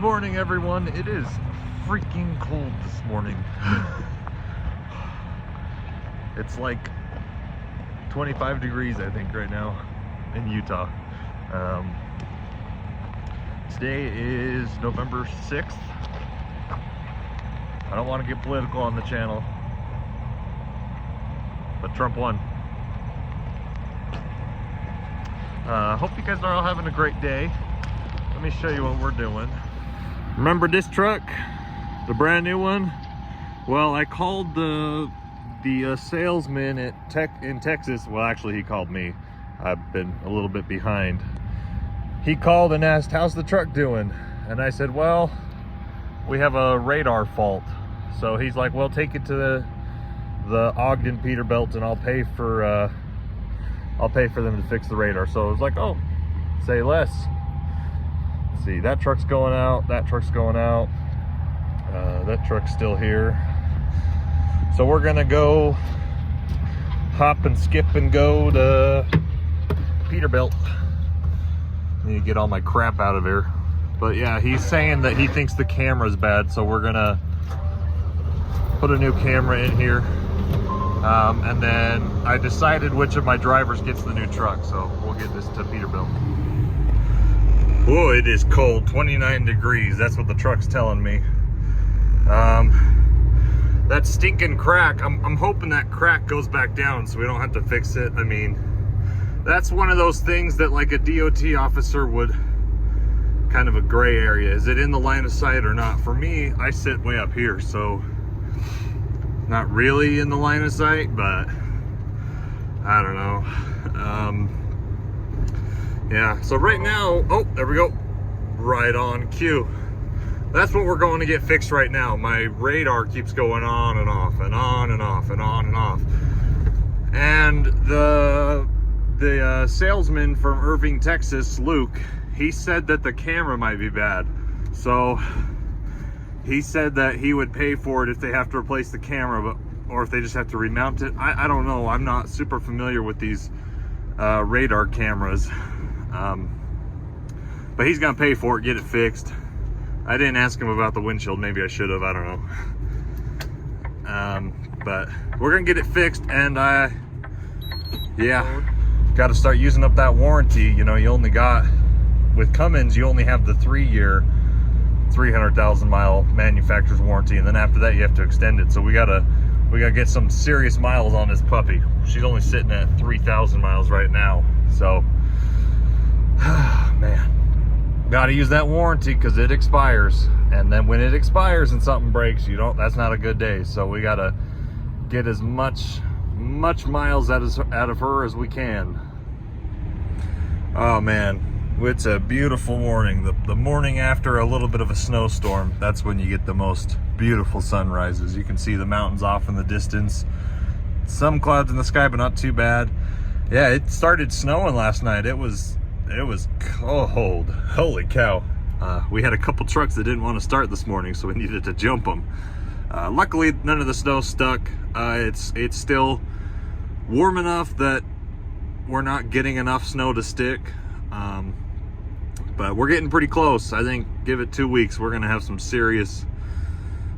morning, everyone. It is freaking cold this morning. It's like 25 degrees, I think, right now in Utah. Today is November 6th. I don't want to get political on the channel, but Trump won. Hope you guys are all having a great day. Let me show you what we're doing. Remember this truck? The brand new one? Well, I called the salesman in Texas. Well, actually, he called me. I've been a little bit behind. He called and asked, how's the truck doing? And I said, well, we have a radar fault. So he's like, well, take it to the Ogden Peterbilt and I'll pay for them to fix the radar. So I was like, oh, say less. Let's see, that truck's going out, that truck's going out, that truck's still here. So we're gonna go hop and skip and go to Peterbilt. Need to get all my crap out of here. But yeah, he's saying that he thinks the camera's bad, so we're gonna put a new camera in here. And then I decided which of my drivers gets the new truck, so we'll get this to Peterbilt. Whoa, it is cold, 29 degrees. That's what the truck's telling me. That stinking crack, I'm hoping that crack goes back down so we don't have to fix it. I mean, that's one of those things that like a DOT officer would, kind of a gray area. Is it in the line of sight or not? For me, I sit way up here, so not really in the line of sight, but I don't know. Yeah, so right now, oh, there we go. Right on cue. That's what we're going to get fixed right now. My radar keeps going on and off and on and off and on and off. And the salesman from Irving, Texas, Luke, he said that the camera might be bad. So he said that he would pay for it if they have to replace the camera, or if they just have to remount it. I don't know. I'm not super familiar with these radar cameras. But he's gonna pay for it, get it fixed. I didn't ask him about the windshield. Maybe I should have. I don't know. But we're gonna get it fixed, and yeah, got to start using up that warranty. You know, you only got, with Cummins, you only have the 3-year 300,000 mile manufacturer's warranty, and then after that you have to extend it. So we gotta get some serious miles on this puppy. She's only sitting at 3,000 miles right now. So man, gotta use that warranty because it expires, and then when it expires and something breaks, that's not a good day. So we gotta get as much miles out of her as we can. Oh man, it's a beautiful morning. The morning after a little bit of a snowstorm, that's when you get the most beautiful sunrises. You can see the mountains off in the distance. Some clouds in the sky, but not too bad. Yeah, it started snowing last night. It was cold. Holy cow. We had a couple trucks that didn't want to start this morning, so we needed to jump them. Luckily, none of the snow stuck. It's still warm enough that we're not getting enough snow to stick. But we're getting pretty close. I think give it 2 weeks, we're gonna have some serious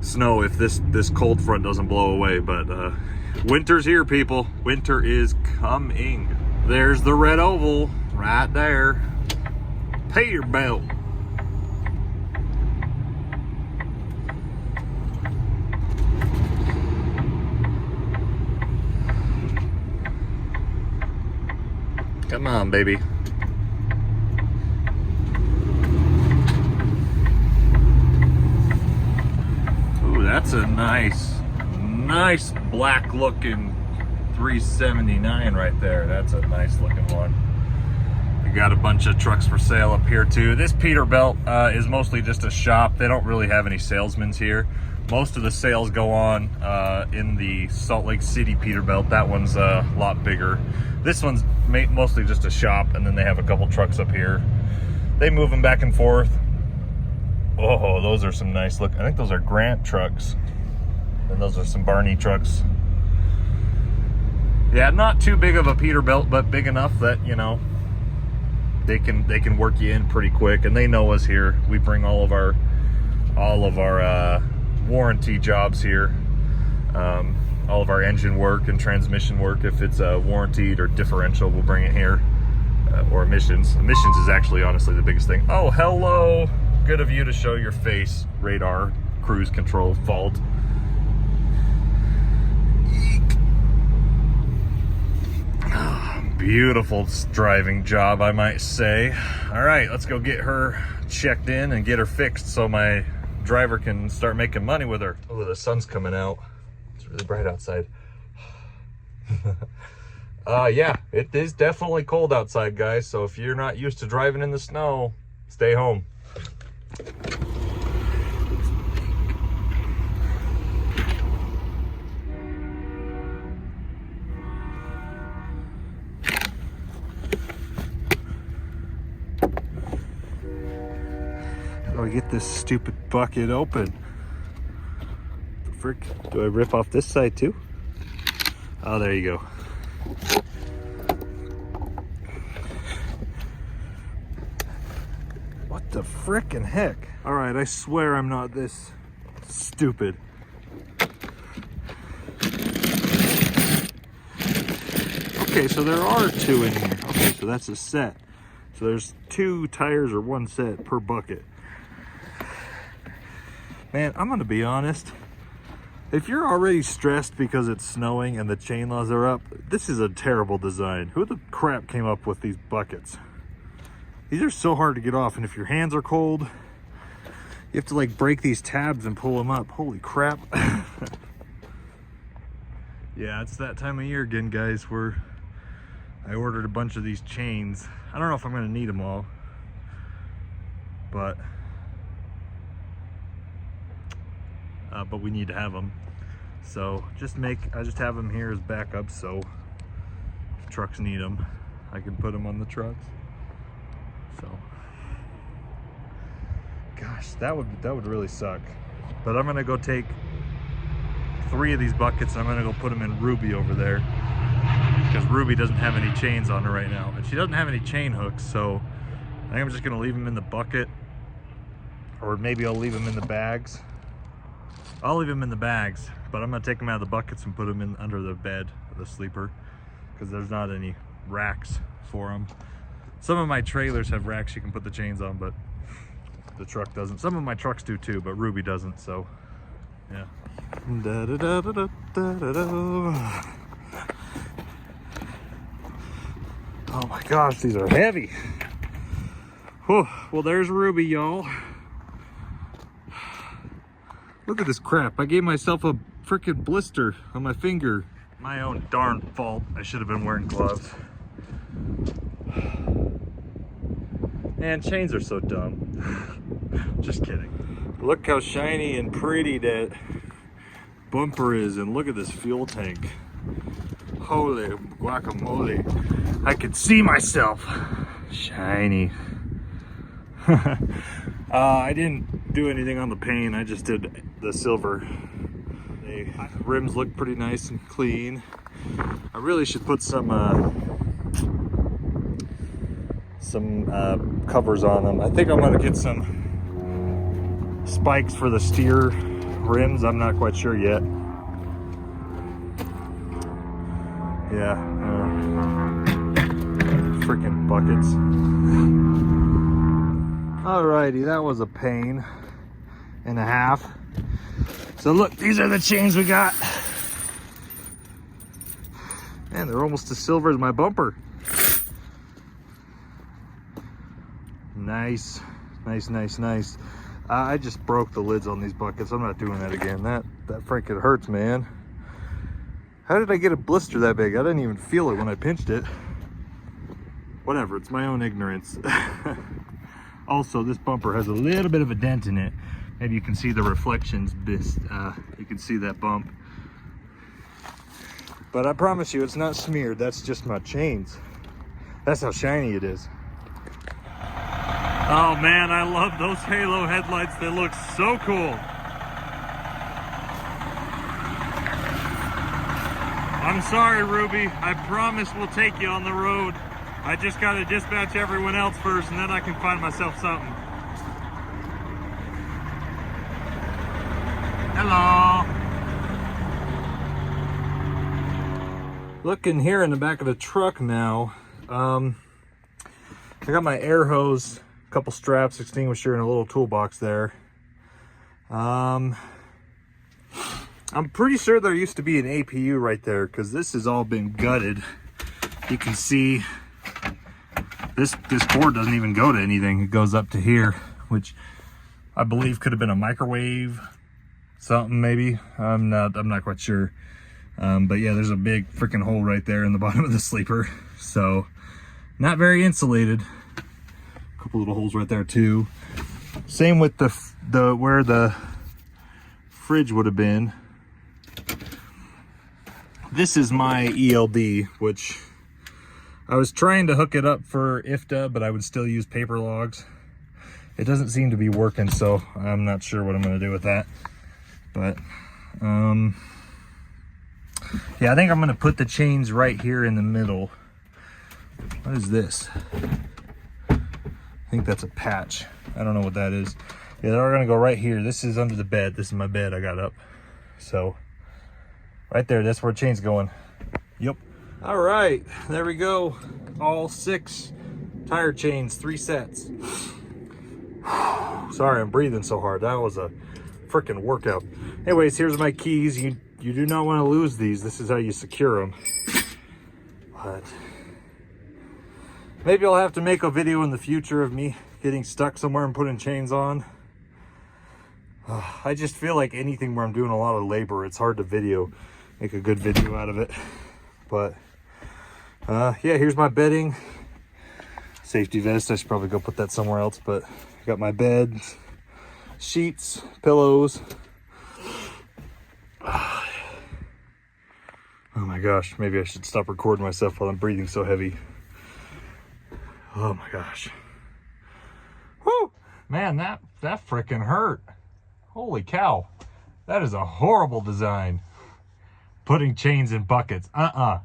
snow if this cold front doesn't blow away. But winter's here, people. Winter is coming. There's the red oval right there. Peterbilt. Come on, baby. Ooh, that's a nice black looking 379 right there. That's a nice looking one. We got a bunch of trucks for sale up here too. This Peterbilt is mostly just a shop. They don't really have any salesmen here. Most of the sales go on in the Salt Lake City Peterbilt. That one's a lot bigger. This one's mostly just a shop, and then they have a couple trucks up here. They move them back and forth. Oh, those are some nice look. I think those are Grant trucks. And those are some Barney trucks. Yeah, not too big of a Peterbilt, but big enough that, you know, they can work you in pretty quick, and they know us here. We bring all of our all of our warranty jobs here. All of our engine work and transmission work, if it's warranted or differential, we'll bring it here. Or emissions. Emissions is actually honestly the biggest thing. Oh, hello. Good of you to show your face. Radar, cruise control fault. Eek. Beautiful driving job, I might say. All right, let's go get her checked in and get her fixed so my driver can start making money with her. Oh, the sun's coming out. It's really bright outside. Yeah, it is definitely cold outside, guys. So if you're not used to driving in the snow, stay home. How do I get this stupid bucket open? The frick? Do I rip off this side too? Oh, there you go. What the frickin' heck? All right, I swear I'm not this stupid. Okay, so there are two in here. Okay, so that's a set. So there's 2 tires or 1 set per bucket. Man, I'm gonna be honest. If you're already stressed because it's snowing and the chain laws are up, this is a terrible design. Who the crap came up with these buckets? These are so hard to get off, and if your hands are cold, you have to like break these tabs and pull them up. Holy crap. Yeah, it's that time of year again, guys, where I ordered a bunch of these chains. I don't know if I'm gonna need them all, but we need to have them. So I just have them here as backups, so if trucks need them, I can put them on the trucks. So, gosh, that would really suck. But I'm gonna go take 3 of these buckets and I'm gonna go put them in Ruby over there, because Ruby doesn't have any chains on her right now, and she doesn't have any chain hooks. So I think I'm just gonna leave them in the bucket, or maybe I'll leave them in the bags. I'll leave them in the bags, but I'm gonna take them out of the buckets and put them in under the bed, the sleeper, because there's not any racks for them. Some of my trailers have racks you can put the chains on, but the truck doesn't. Some of my trucks do too, but Ruby doesn't, so yeah. Oh my gosh, these are heavy. Whew. Well, there's Ruby, y'all. Look at this crap. I gave myself a freaking blister on my finger. My own darn fault. I should have been wearing gloves. Man, chains are so dumb. Just kidding. Look how shiny and pretty that bumper is, and look at this fuel tank. Holy guacamole. I could see myself. Shiny. I didn't do anything on the paint. I just did the silver. The rims look pretty nice and clean. I really should put some covers on them. I think I'm gonna get some spikes for the steer rims. I'm not quite sure yet. Yeah, freaking buckets. Alrighty, that was a pain and a half. So look, these are the chains we got. Man, they're almost as silver as my bumper. Nice, nice, nice, nice. I just broke the lids on these buckets. I'm not doing that again. That freaking hurts, man. How did I get a blister that big? I didn't even feel it when I pinched it. Whatever, it's my own ignorance. Also, this bumper has a little bit of a dent in it. Maybe you can see the reflections. You can see that bump. But I promise you, it's not smeared. That's just my chains. That's how shiny it is. Oh man, I love those halo headlights. They look so cool. I'm sorry, Ruby. I promise we'll take you on the road. I just gotta dispatch everyone else first, and then I can find myself something. Hello. Looking here in the back of the truck now. I got my air hose, a couple straps, extinguisher, and a little toolbox there. I'm pretty sure there used to be an APU right there because this has all been gutted. You can see this cord doesn't even go to anything. It goes up to here, which I believe could have been a microwave, something maybe. I'm not quite sure. But yeah, there's a big freaking hole right there in the bottom of the sleeper. So not very insulated. A couple little holes right there too. Same with the where the fridge would have been. This is my ELD, which I was trying to hook it up for IFTA, but I would still use paper logs. It doesn't seem to be working, so I'm not sure what I'm going to do with that. But yeah, I think I'm going to put the chains right here in the middle. What is this? I think that's a patch. I don't know what that is. Yeah, they're going to go right here. This is under the bed. This is my bed I got up. So right there, that's where the chain's going. Yep. All right, there we go. All 6 tire chains, 3 sets. Sorry, I'm breathing so hard. That was a freaking workout. Anyways, here's my keys. You do not want to lose these. This is how you secure them. But maybe I'll have to make a video in the future of me getting stuck somewhere and putting chains on. I just feel like anything where I'm doing a lot of labor, it's hard to make a good video out of it. But yeah, here's my bedding. Safety vest, I should probably go put that somewhere else, but I got my bed, sheets, pillows. Oh my gosh, maybe I should stop recording myself while I'm breathing so heavy. Oh my gosh. Whoo! Man, that frickin' hurt. Holy cow. That is a horrible design. Putting chains in buckets. Now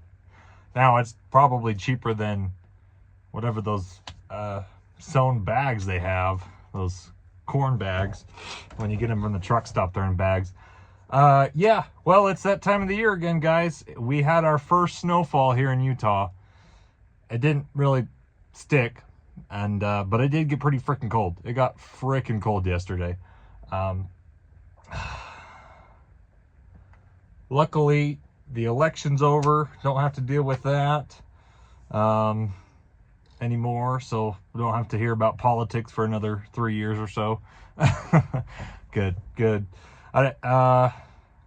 it's probably cheaper than whatever those sewn bags they have. Those corn bags. When you get them from the truck stop, they're in bags. Yeah, well, it's that time of the year again, guys. We had our first snowfall here in Utah. It didn't really stick, and but it did get pretty freaking cold. It got freaking cold yesterday. Luckily, the election's over. Don't have to deal with that anymore, so we don't have to hear about politics for another 3 years or so. Good.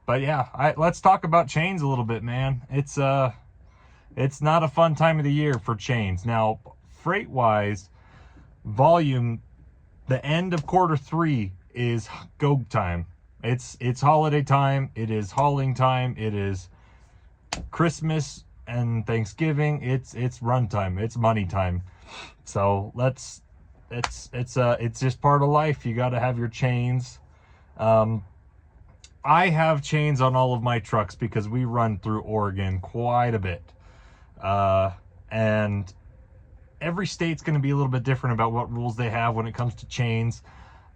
But yeah, let's talk about chains a little bit, man. It's not a fun time of the year for chains. Now, freight wise, volume, the end of Q3 is go time. It's holiday time. It is hauling time. It is Christmas and Thanksgiving. It's run time. It's money time. So it's just part of life. You got to have your chains. I have chains on all of my trucks because we run through Oregon quite a bit. And every state's going to be a little bit different about what rules they have when it comes to chains.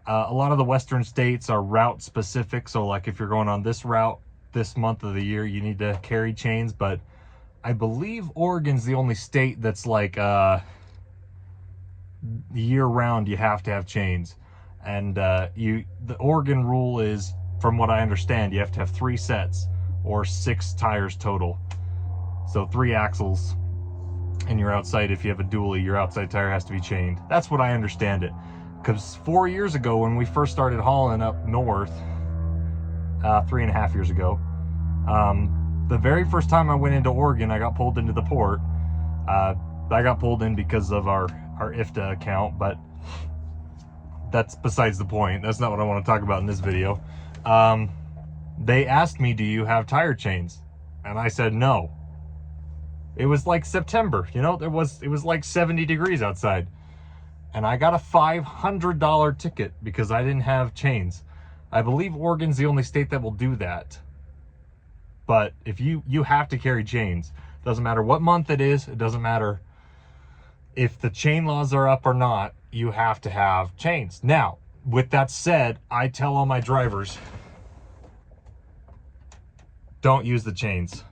A lot of the western states are route specific. So like if you're going on this route this month of the year, you need to carry chains. But I believe Oregon's the only state that's like year round you have to have chains. And the Oregon rule is, from what I understand, you have to have 3 sets or 6 tires total. So 3 axles, and you're outside. If you have a dually, your outside tire has to be chained. That's what I understand it. Because 4 years ago, when we first started hauling up north, 3.5 years ago, the very first time I went into Oregon, I got pulled into the port. I got pulled in because of our IFTA account, but that's besides the point. That's not what I want to talk about in this video. They asked me, do you have tire chains? And I said no. It was like September, you know, it was like 70 degrees outside. And I got a $500 ticket because I didn't have chains. I believe Oregon's the only state that will do that. But if you have to carry chains. Doesn't matter what month it is. It doesn't matter if the chain laws are up or not. You have to have chains. Now, with that said, I tell all my drivers, don't use the chains.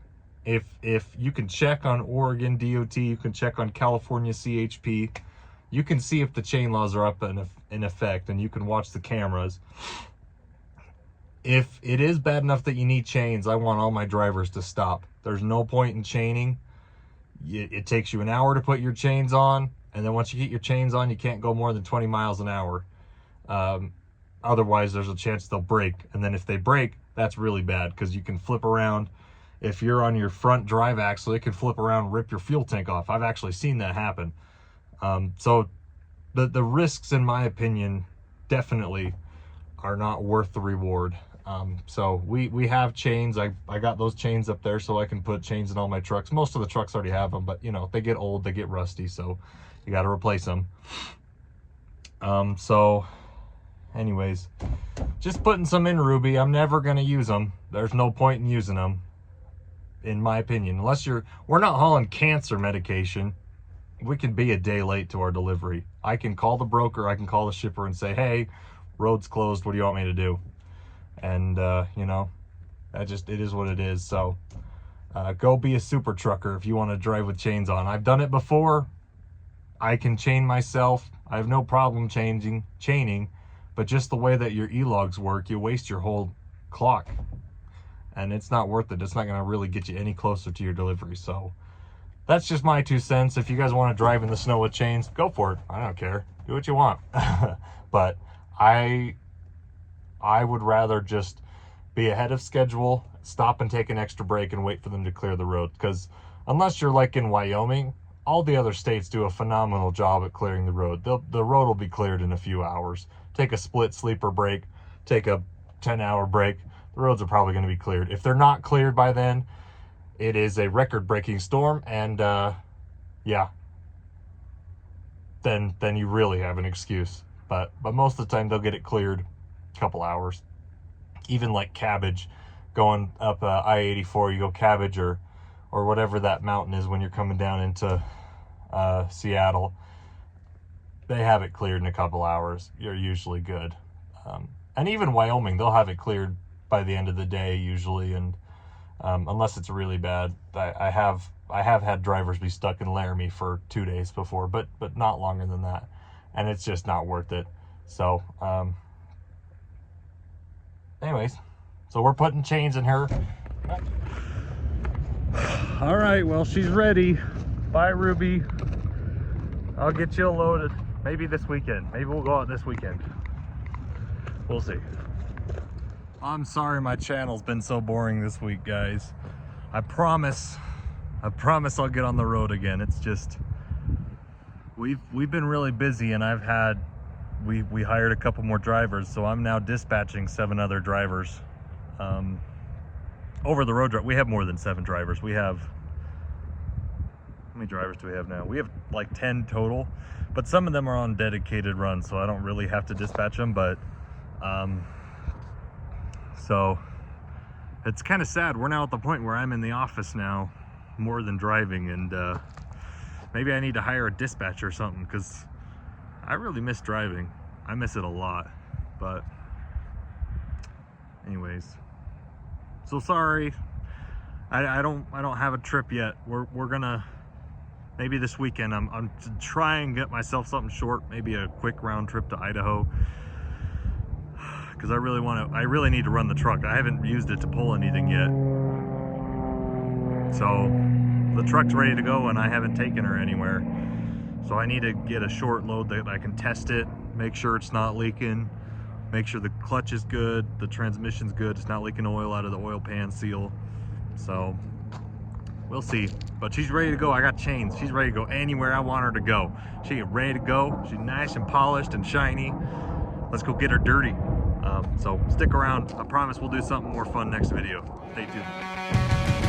If you can check on Oregon DOT, you can check on California CHP, you can see if the chain laws are up in effect, and you can watch the cameras. If it is bad enough that you need chains, I want all my drivers to stop. There's no point in chaining. It takes you an hour to put your chains on, and then once you get your chains on, you can't go more than 20 miles an hour. Otherwise, there's a chance they'll break, and then if they break, that's really bad, because you can flip around. If you're on your front drive axle, it can flip around and rip your fuel tank off. I've actually seen that happen. So the risks, in my opinion, definitely are not worth the reward. So we have chains. I got those chains up there so I can put chains in all my trucks. Most of the trucks already have them, but you know, they get old, they get rusty, so you got to replace them. So anyways, just putting some in, Ruby. I'm never going to use them. There's no point in using them, in my opinion, unless we're not hauling cancer medication. We can be a day late to our delivery. I can call the broker, I can call the shipper and say, hey, road's closed, what do you want me to do? And you know, it is what it is. So go be a super trucker if you want to drive with chains on. I've done it before. I can chain myself. I have no problem chaining, but just the way that your e-logs work, you waste your whole clock, and it's not worth it. It's not going to really get you any closer to your delivery. So that's just my 2 cents. If you guys want to drive in the snow with chains, go for it. I don't care. Do what you want. But I would rather just be ahead of schedule, stop and take an extra break and wait for them to clear the road. Because unless you're like in Wyoming, all the other states do a phenomenal job at clearing the road. The road will be cleared in a few hours. Take a split sleeper break, take a 10-hour break. The roads are probably going to be cleared. If they're not cleared by then, it is a record-breaking storm, and yeah, then you really have an excuse. But most of the time they'll get it cleared a couple hours. Even like Cabbage, going up I-84, you go Cabbage or whatever that mountain is when you're coming down into Seattle, they have it cleared in a couple hours. You're usually good. And even Wyoming, they'll have it cleared by the end of the day usually, and unless it's really bad. I have had drivers be stuck in Laramie for 2 days before, but not longer than that, and it's just not worth it. So anyways, so we're putting chains in her. All right, well, she's ready. Bye, Ruby. I'll get you loaded maybe this weekend. Maybe we'll go out this weekend. We'll see. I'm sorry my channel's been so boring this week, guys. I promise I'll get on the road again. It's just we've been really busy, and we hired a couple more drivers, so I'm now dispatching 7 other drivers over the road. We have more than 7 drivers. We have, how many drivers do we have now? We have like 10 total, but some of them are on dedicated runs, so I don't really have to dispatch them. But so it's kind of sad. We're now at the point where I'm in the office now more than driving, and maybe I need to hire a dispatcher or something, because I really miss driving. I miss it a lot. But anyways, so sorry. I don't have a trip yet. We're gonna, maybe this weekend I'm try and get myself something short, maybe a quick round trip to Idaho, because I really need to run the truck. I haven't used it to pull anything yet. So the truck's ready to go, and I haven't taken her anywhere. So I need to get a short load that I can test it, make sure it's not leaking, make sure the clutch is good, the transmission's good, it's not leaking oil out of the oil pan seal. So we'll see. But she's ready to go. I got chains. She's ready to go anywhere I want her to go. She's ready to go. She's nice and polished and shiny. Let's go get her dirty. So stick around. I promise we'll do something more fun next video. Stay tuned.